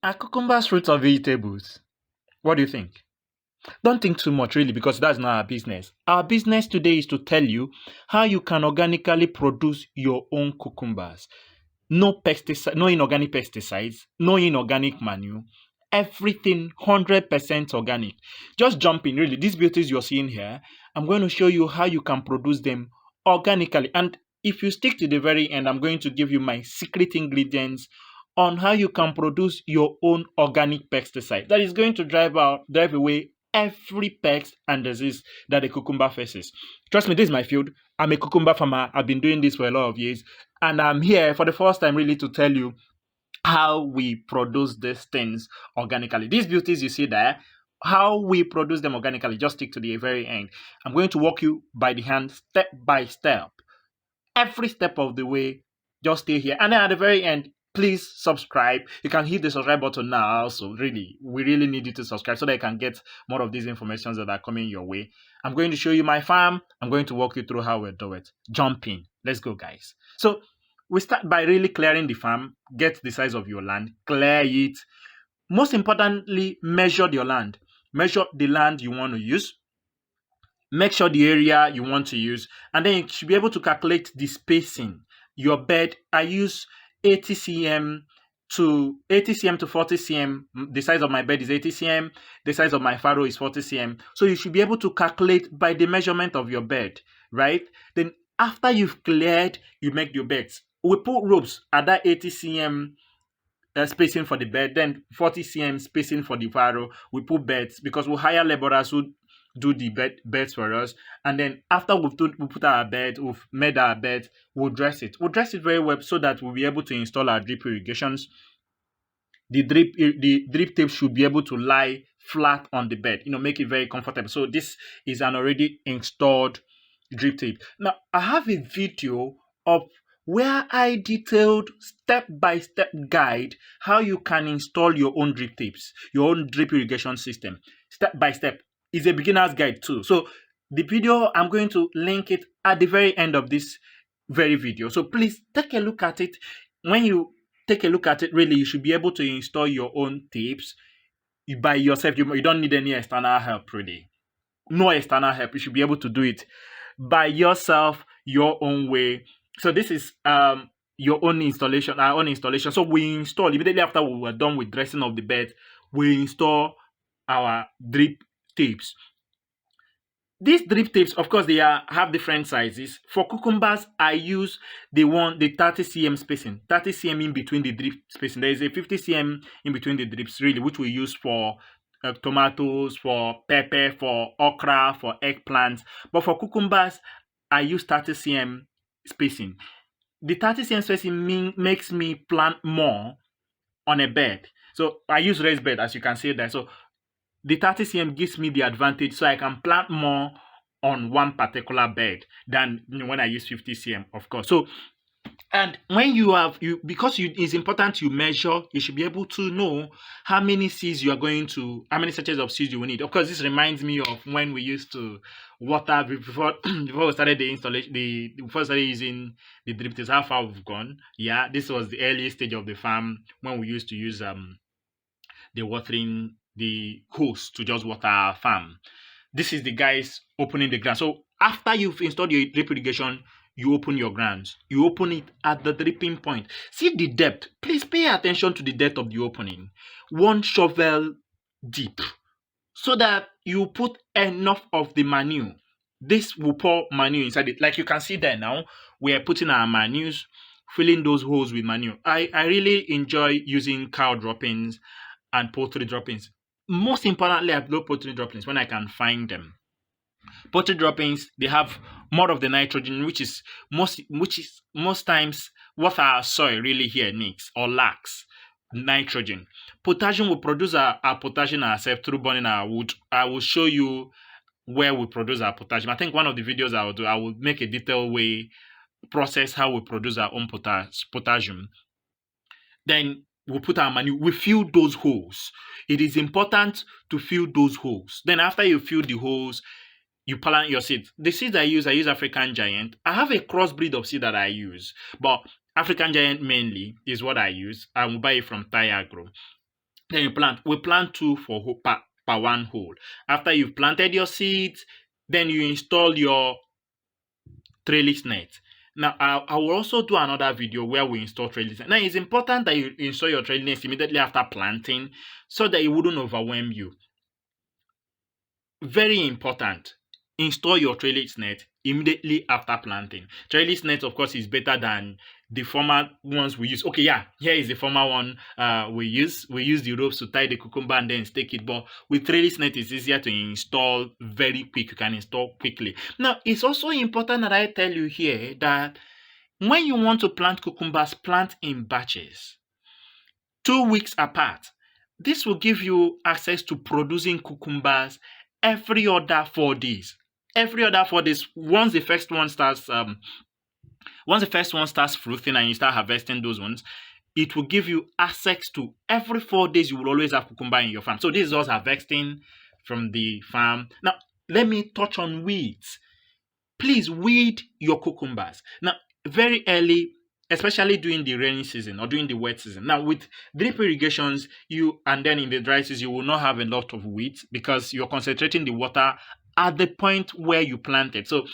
Are cucumbers fruits or vegetables? What do you think? Don't think too much, really, because that's not our business. Our business today is to tell you how you can organically produce your own cucumbers. No pesticide, no inorganic pesticides, no inorganic manure. Everything 100% organic. Just jump in, really. These beauties you're seeing here, I'm going to show you how you can produce them organically. And if you stick to the very end, I'm going to give you my secret ingredients on how you can produce your own organic pesticide that is going to drive away every pest and disease that a cucumber faces. Trust me, this is my field. I'm a cucumber farmer. I've been doing this for a lot of years, and I'm here for the first time really to tell you how we produce these things organically. These beauties you see there, how we produce them organically. Just stick to the very end. I'm going to walk you by the hand, step by step, every step of the way. Just stay here, and then at the very end, please subscribe. You can hit the subscribe button now. Also, really, we really need you to subscribe so that you can get more of these informations that are coming your way. I'm going to show you my farm. I'm going to walk you through how we do it. Jump in. Let's go, guys. So we start by really clearing the farm. Get the size of your land, clear it. Most importantly, measure your land. Measure the land you want to use. Make sure the area you want to use, and then you should be able to calculate the spacing. Your bed, I use 80 cm to 40 cm. The size of my bed is 80 cm. The size of my farrow is 40 cm. So you should be able to calculate by the measurement of your bed, right? Then after you've cleared, you make your beds. We put ropes at that 80 cm spacing for the bed, then 40 cm spacing for the farrow. We put beds because we hire laborers who do the beds for us, and then after we put our bed, we've made our bed, we'll dress it very well so that we'll be able to install our drip irrigations. The drip tape should be able to lie flat on the bed, make it very comfortable. So this is an already installed drip tape. Now I have a video of where I detailed step-by-step guide how you can install your own drip tapes, your own drip irrigation system, step by step. It's a beginner's guide too. So the video, I'm going to link it at the very end of this very video. So please take a look at it. When you take a look at it, really, you should be able to install your own tapes by yourself. You don't need any external help, really. No external help. You should be able to do it by yourself, your own way. So this is your own installation, our own installation. So we install immediately after we were done with dressing of the bed, we install our drip tapes. These drip tapes, of course, they have different sizes. For cucumbers, I use the 30 cm spacing, 30 cm in between the drip spacing. There is a 50 cm in between the drips, really, which we use for tomatoes, for pepper, for okra, for eggplants. But for cucumbers, I use 30 cm spacing. The 30 cm spacing makes me plant more on a bed. So I use raised bed, as you can see there. So the 30 cm gives me the advantage, so I can plant more on one particular bed than when I use 50 cm, of course. So, and when it's important you measure, you should be able to know how many seeds you are going to, how many sachets of seeds you will need. Of course, this reminds me of when we used to water before we started the installation, before we started using the drip tapes. How far we've gone. Yeah, this was the early stage of the farm when we used to use the hose to just water our farm. This is the guys opening the ground. So after you've installed your drip irrigation, you open your grounds. You open it at the dripping point. See the depth. Please pay attention to the depth of the opening. 1 shovel deep, so that you put enough of the manure. This will pour manure inside it. Like you can see there now, we are putting our manures, filling those holes with manure. I really enjoy using cow droppings and poultry droppings. Most importantly, I love poultry droppings when I can find them. Poultry droppings, they have more of the nitrogen, which is most times what our soil really here needs or lacks. Nitrogen. Potassium will produce our potassium ourselves through burning our wood. I will show you where we produce our potassium. I think one of the videos I will do, I will make a detailed way process how we produce our own potassium. Then we put our manure, we fill those holes. It is important to fill those holes. Then after you fill the holes, you plant your seeds. The seeds I use African Giant. I have a crossbreed of seed that I use, but African Giant mainly is what I use. I will buy it from Thai Agro. Then you plant. We plant two for per one hole. After you've planted your seeds, then you install your trellis net. Now, I will also do another video where we install trellis net. Now, it's important that you install your trellis net immediately after planting so that it wouldn't overwhelm you. Very important. Install your trellis net immediately after planting. Trellis net, of course, is better than the former ones we use. Okay, yeah, here is the former one we use. We use the ropes to tie the cucumber and then stake it. But with trellis net, it's easier to install very quick. You can install quickly. Now, it's also important that I tell you here that when you want to plant cucumbers, plant in batches, 2 weeks apart. This will give you access to producing cucumbers every other 4 days. Every other 4 days, once the first one starts fruiting and you start harvesting those ones, it will give you access to every 4 days. You will always have cucumber in your farm. So this is us harvesting from the farm. Now, let me touch on weeds. Please weed your cucumbers. Now, very early, especially during the rainy season or during the wet season. Now, with drip irrigations, and then in the dry season, you will not have a lot of weeds because you're concentrating the water at the point where you planted. So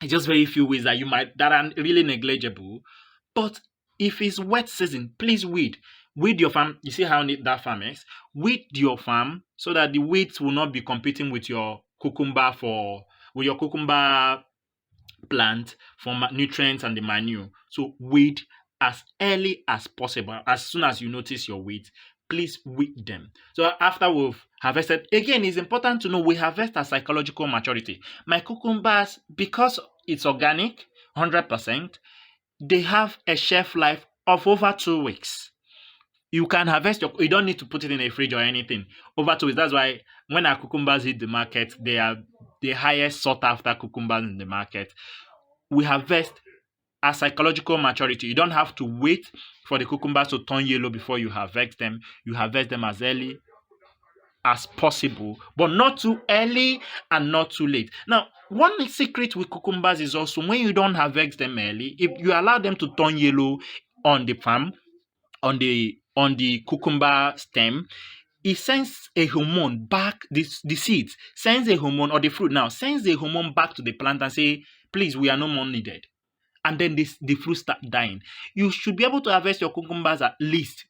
it's just very few weeds that are really negligible. But if it's wet season, please weed. Weed your farm. You see how neat that farm is? Weed your farm so that the weeds will not be competing with your cucumber plant for nutrients and the manure. So weed as early as possible. As soon as you notice your weeds, please weed them. So after we've harvested, again, it's important to know we harvest at psychological maturity. My cucumbers, because it's organic, 100%, they have a shelf life of over 2 weeks. You can harvest you don't need to put it in a fridge or anything. Over 2 weeks. That's why when our cucumbers hit the market, they are the highest sought after cucumbers in the market. We harvest at psychological maturity. You don't have to wait for the cucumbers to turn yellow before you harvest them. You harvest them as early as possible, but not too early and not too late. Now, one secret with cucumbers is also when you don't harvest them early, if you allow them to turn yellow on the farm, on the cucumber stem, it sends a hormone back. The seeds sends a hormone, or the fruit now sends a hormone back to the plant and say, please, we are no more needed. And then the fruit start dying. You should be able to harvest your cucumbers at least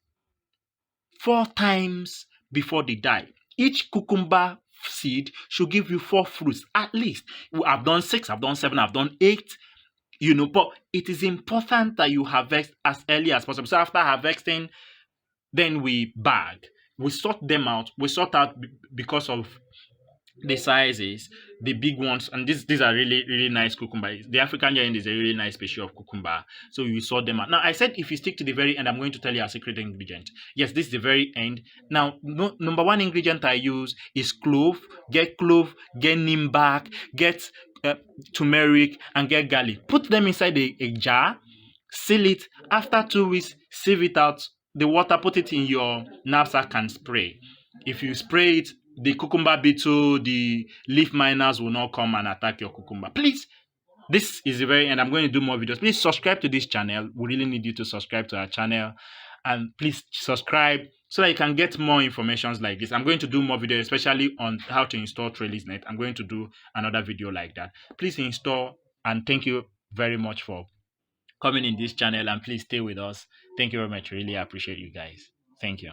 4 times before they die. Each cucumber seed should give you 4 fruits at least. I've done 6, I've done 7, I've done 8. But it is important that you harvest as early as possible. So after harvesting, then we bag. We sort them out. We sort out because of the sizes, the big ones, and these are really, really nice cucumbers. The African giant is a really nice species of cucumber. So you sort them out. Now, I said if you stick to the very end, I'm going to tell you our secret ingredient. Yes, this is the very end. Now, number one ingredient I use is clove. Get clove, get neem bark, get turmeric, and get garlic. Put them inside a jar, seal it. After 2 weeks, sieve it out. The water, put it in your knapsack and spray. If you spray it, the cucumber beetle, the leaf miners will not come and attack your cucumber. Please, this is the very end. I'm going to do more videos. Please subscribe to this channel. We really need you to subscribe to our channel. And please subscribe so that you can get more information like this. I'm going to do more videos, especially on how to install trellis net. I'm going to do another video like that. Please install, and thank you very much for coming in this channel, and please stay with us. Thank you very much. Really appreciate you guys. Thank you.